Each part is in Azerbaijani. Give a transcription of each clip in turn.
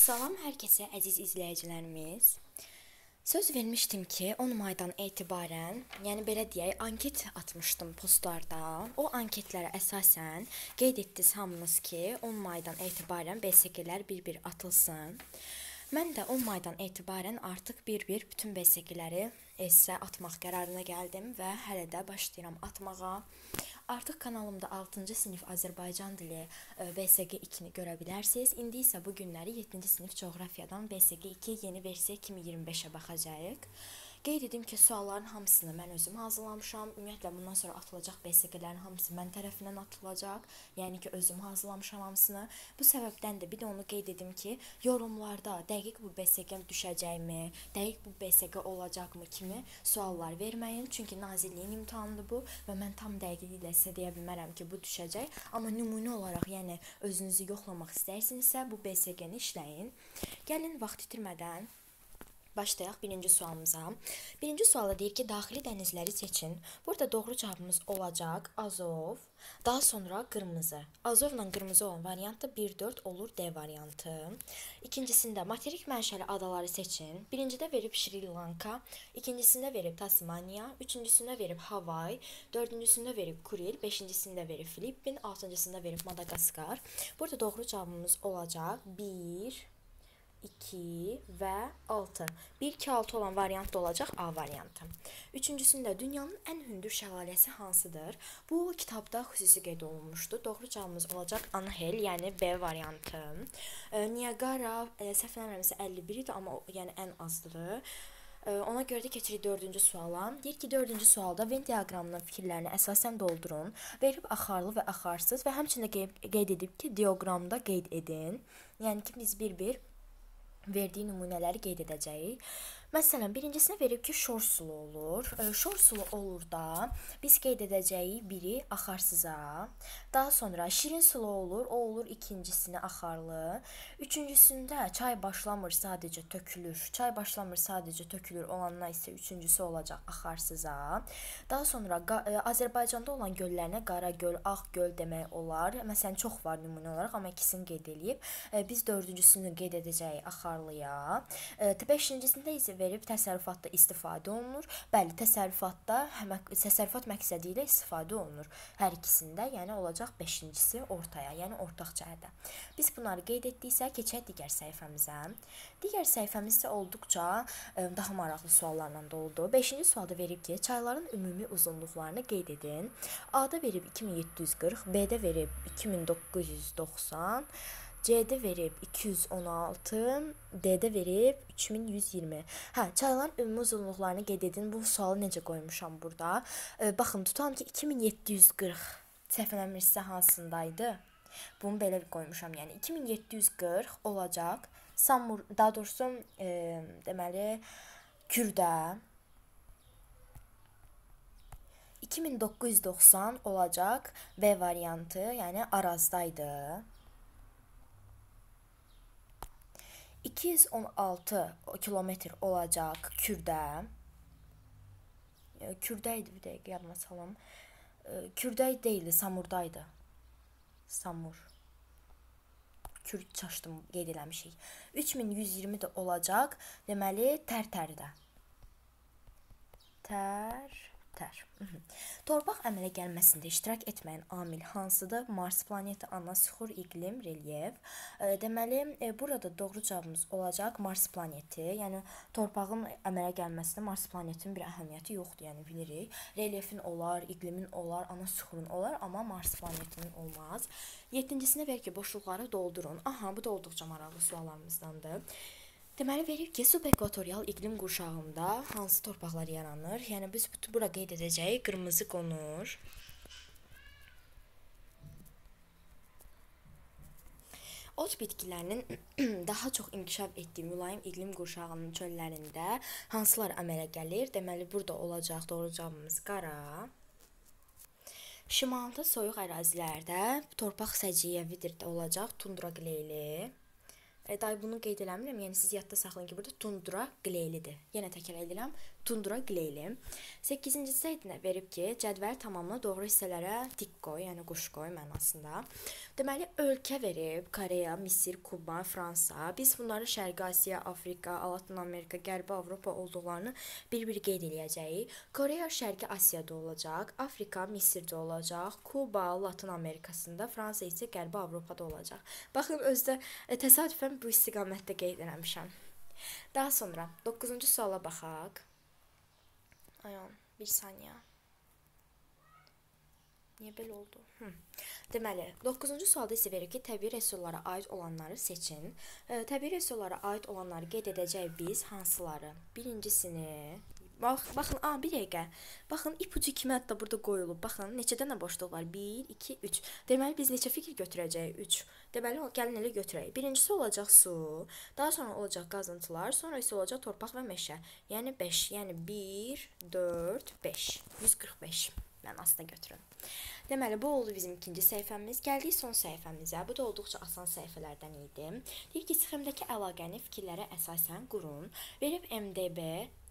Salam hər kəsə əziz izləyicilərimiz. Söz vermişdim ki, 10 maydan etibarən, yəni belə deyək, anket atmışdım postlarda. O anketlərə əsasən qeyd etdiniz hamınız ki, 10 maydan etibarən BSG-lər bir-bir atılsın. Mən də 10 maydan etibarən artıq bir-bir bütün BSG-ləri sizə atmaq qərarına gəldim və hələ də başlayıram atmağa. Artıq kanalımda 6-cı sinif Azərbaycan dili BSG 2-ni görə bilərsiniz. İndi isə bu günləri 7-ci sinif coğrafiyadan BSG 2 yeni versiya 2025-ə baxacağıq. Qeyd edim ki, sualların hamısını mən özüm hazırlamışam. Ümumiyyətlə, bundan sonra atılacaq BSG-lərin hamısı mən tərəfindən atılacaq. Yəni ki, özüm hazırlamışam hamısını. Bu səbəbdən də bir də onu qeyd edim ki, yorumlarda dəqiq bu BSG düşəcəkmi, dəqiq bu BSG olacaqmı kimi suallar verməyin. Çünki Nazirliyin imtahanıdır bu və mən tam dəqiqliklə sizə deyə bilmərəm ki, bu düşəcək. Amma nümunə olaraq, yəni özünüzü yoxlamaq istəyirsinizsə, bu BSG-ni işləyin. Gəlin vaxt itirmədən başlayaq birinci sualımıza. Birinci sualda deyir ki, daxili dənizləri seçin. Burada doğru cavabımız olacaq Azov, daha sonra qırmızı. Azovla qırmızı olan variantda 1-4 olur D variantı. İkincisində materik mənşəli adaları seçin. Birincidə verib Şri Lanka, ikincisində verib Tasmaniya, üçüncüsündə verib Havay, dördüncüsündə verib Kuril, beşincisində verib Filippin, altıncısında verib Madagaskar. Burada doğru cavabımız olacaq 1, 2 və 6. 1-2-6 olan variant da olacaq A variantı. Üçüncüsündə dünyanın ən hündür şəlaləsi hansıdır? Bu kitabda xüsusi qeyd olunmuşdu. Doğru cavabımız olacaq Angel, yəni B variantı. Niagara səhv eləmirəmsə 51 idi, amma yəni ən azdır. Ona görə də keçirik 4-cü suala. Deyir ki, 4-cü sualda Venn diaqramının fikirlərini əsasən doldurun. Verib axarlı və axarsız və həmçində qeyd edib ki, diaqramda qeyd edin. Yəni ki, biz bir-bir verdiyi nümunələri qeyd edəcəyik. Məsələn, birincisini verib ki, şor sulu olur. Şor sulu olur da biz qeyd edəcəyik biri axarsıza. Daha sonra şirin sulu olur, o olur ikincisini axarlı. Üçüncüsündə çay başlamır, sadəcə tökülür. Çay başlamır, sadəcə tökülür olanlar isə üçüncüsü olacaq axarsıza. Daha sonra Azərbaycanda olan göllərinə Qara göl, Ağ göl demək olar. Məsələn, çox var nümunə olaraq, amma ikisini qeyd edib. Biz dördüncüsünü qeyd edəcəyik axarlıya. Beşincisində isə verib təsərrüfatda istifadə olunur. Bəli, təsərrüfat məqsədi ilə istifadə olunur. Hər ikisində, yəni olacaq 5-incisi ortaya, yəni ortaq cəhətə. Biz bunları qeyd etdiksə, keçək digər səhifəmizə. Digər səhifəmiz isə olduqca daha maraqlı suallarla doludur. 5-ci sualda verib ki, çayların ümumi uzunluqlarını qeyd edin. A-da verib 2740, B-də verib 2990, C-də verib 216, D-də verib 3120. Çayların ümumi uzunluqlarını qeyd edin. Bu sualı necə qoymuşam burada? Baxın, tutalım ki, 2740 səhv eləmirəmsə hansındaydı? Bunu belə qoymuşam. Yəni 2740 olacaq. Daha doğrusu deməli Kürdə. 2990 olacaq B variantı, yəni Arazdaydı. 216 kilometr olacaq Kürdə. Kürdə idi, bir dəqiqə yadıma salam. Kürdə deyildi, Samurdaydı. Samur. Kürd çaşdım, qeyd eləmişik. 3120 də olacaq, deməli Tərtərdə. Tər. Torpaq əmələ gəlməsində iştirak etməyən amil hansıdır? Mars planeti, ana, süxur, iqlim, relyef. Deməli, burada doğru cavabımız olacaq Mars planeti. Yəni, torpağın əmələ gəlməsində Mars planetinin bir əhəmiyyəti yoxdur, yəni bilirik. Relyefin olar, iqlimin olar, ana, süxurun olar, amma Mars planetinin olmaz. 7-cisini ver ki, boşluqları doldurun. Aha, bu da olduqca maraqlı suallarımızdandır. Deməli, verir ki, subekvatorial iqlim qurşağında hansı torpaqlar yaranır? Yəni, biz bura qeyd edəcəyik, qırmızı qonur. Ot bitkilərinin daha çox inkişaf etdiyi mülayim iqlim qurşağının çöllərində hansılar əmələ gəlir? Deməli, burada olacaq doğru cavabımız qara. Şimalda soyuq ərazilərdə torpaq səciyyəvidir də olacaq, tundra qleyli. Day bunu qeyd eləmirəm, yəni siz yadda saxlayın ki, burada tundra qleylidir. Yenə təkrar edirəm, tundra qleyli. 8-ci səhifədə verib ki, cədvəl tamamla doğru hissələrə tik qoy, yəni quş qoy mənasında. Deməli, ölkə verib, Koreya, Misir, Kuba, Fransa. Biz bunları Şərqi Asiya, Afrika, Latin Amerika, Qərbi Avropa olduqlarını bir-bir qeyd eləyəcəyik. Koreya Şərqi Asiyada olacaq, Afrika Misirdə olacaq, Kuba Latin Amerikasında, Fransa isə Qərbi Avropada olacaq. Baxın, özdə təsadüfən bu istiqamətdə qeyd eləmişəm. Daha sonra 9-cu suala baxaq. Ayan, bir saniyə. Niyə belə oldu? Deməli, 9-cu sualda isə verir ki, təbii resurslara aid olanları seçin. Təbii resurslara aid olanları qeyd edəcək biz hansıları? Birincisini, baxın, bir dəqiqə. Baxın, ipucu kimi hətta burada qoyulub. Baxın, neçə dənə boşluq var? 1, 2, 3. Deməli, biz neçə fikir götürəcəyik? 3. Deməli, gəlin elə götürək. Birincisi olacaq su, daha sonra olacaq qazıntılar, sonra isə olacaq torpaq və meşə. Yəni 5, yəni 1, 4, 5. 145 mənasında götürün. Deməli, bu oldu bizim ikinci səhifəmiz. Gəldik son səhifəmizə. Bu da olduqca asan səhifələrdən idi. Deyir ki, sxemdəki əlaqəni fikirlərə əsasən qurun. Verib MDB,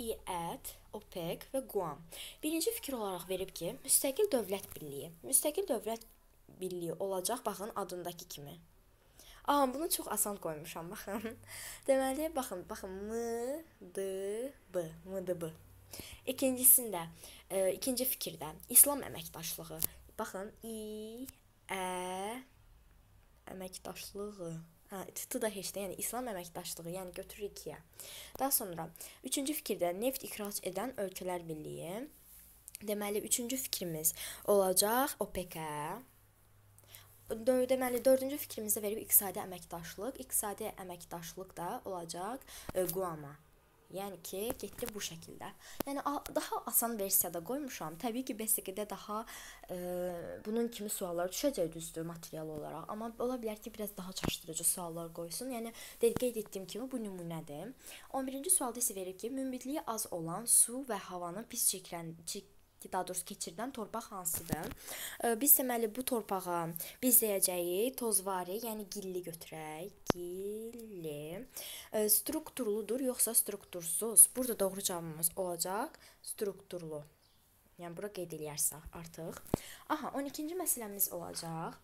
İƏT, OPEC və Guam. Birinci fikir olaraq verib ki, müstəqil dövlət birliyi. Müstəqil dövlət birliyi olacaq, baxın, adındakı kimi. Bunu çox asan qoymuşam, baxın. Deməli, baxın, MDB. İkincisində, ikinci fikirdə İslam əməkdaşlığı. Baxın, əməkdaşlığı. T da heç də, yəni İslam əməkdaşlığı, yəni götürürük ikiyə. Daha sonra, üçüncü fikirdə neft ixrac edən ölkələr birliyi. Deməli, üçüncü fikrimiz olacaq OPEC-ə. Deməli, dördüncü fikrimizdə verib iqtisadi əməkdaşlıq. İqtisadi əməkdaşlıq da olacaq Guam-a. Yəni ki, getdi bu şəkildə. Yəni, daha asan versiyada qoymuşam. Təbii ki, BSQ-də daha bunun kimi suallar düşəcək düzdür material olaraq. Amma ola bilər ki, biraz daha çaşdırıcı suallar qoysun. Yəni, qeyd etdiyim kimi bu nümunədir. 11-ci sualda isə verir ki, münbitliyi az olan su və havanın pis daha doğrusu keçirdən torpaq hansıdır? Biz deməli bu torpağa biz deyəcəyik tozvari, yəni gilli götürək. Gilli. Strukturludur, yoxsa struktursuz? Burada doğru cavabımız olacaq strukturlu. Yəni bura qeyd eləyərsək artıq. 12-ci məsələmiz olacaq.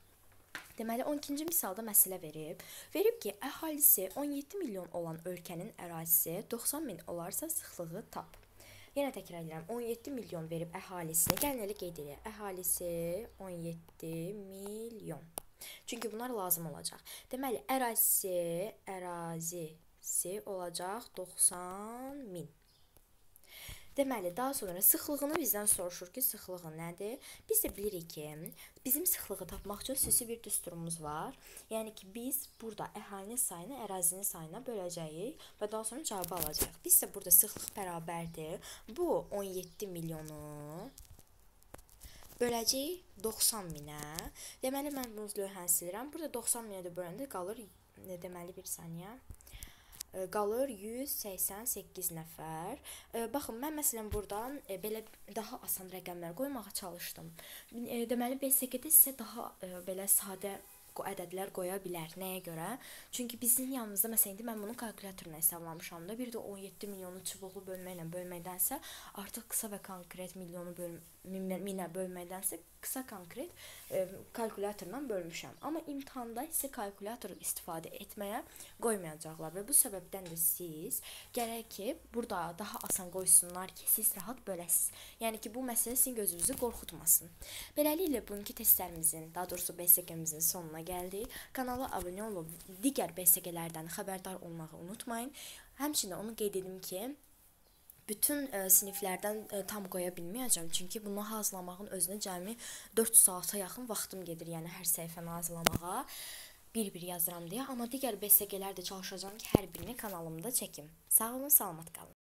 Deməli 12-ci misalda məsələ verib. Verib ki, əhalisi 17 milyon olan ölkənin ərazisi 90 min olarsa sıxlığı tap. Yenə təkrar edirəm, 17 milyon verib əhalisini, gəlin elə qeyd edək, əhalisi 17 milyon. Çünki bunlar lazım olacaq. Deməli, ərazisi olacaq 90 min. Deməli, daha sonra sıxlığını bizdən soruşur ki, sıxlığı nədir? Biz də bilirik ki, bizim sıxlığı tapmaq üçün xüsusi bir düsturumuz var. Yəni ki, biz burada əhalinin sayını ərazinin sayına böləcəyik və daha sonra cavabı alacaq. Biz də burada sıxlıq bərabərdir. Bu 17 milyonu böləcəyik 90 minə. Deməli, mən bunu lövhəni silirəm. Burada 90 minə də böləndə qalır, deməli, bir saniyə. Qalır 188 nəfər. Baxın, mən məsələn buradan belə daha asan rəqəmlər qoymağa çalışdım. Deməli, BSQ-də sizə daha belə sadə ədədlər qoya bilər. Nəyə görə? Çünki bizim yanımızda, məsələn, indi mən bunu kalkulatorla hesablamışam da, bir də 17 milyonu çubuqlu bölməklə bölməkdənsə, artıq qısa və konkret minə bölməkdənsə, qısa konkret kalkulatorla bölmüşəm. Amma imtahanda isə kalkulatoru istifadə etməyə qoymayacaqlar və bu səbəbdən də siz gərək ki, burada daha asan qoysunlar ki, siz rahat böləsiniz. Yəni ki, bu məsələ sizin gözünüzü qorxutmasın. Beləliklə, bugünkü testlərimizin, daha doğrusu BSQ-mizin sonuna gəldik. Kanala abunə olub, digər BSQ-lərdən xəbərdar olmağı unutmayın. Həmçinin onu qeyd edim ki, bütün siniflərdən tam qoya bilməyəcəm. Çünki bunu hazırlamağın özünə cəmi 4 saata yaxın vaxtım gedir. Yəni, hər səhifəni hazırlamağa bir-bir yazıram deyə. Amma digər BSQ-lər də çalışacağım ki, hər birini kanalımda çəkim. Sağ olun, salamat qalın.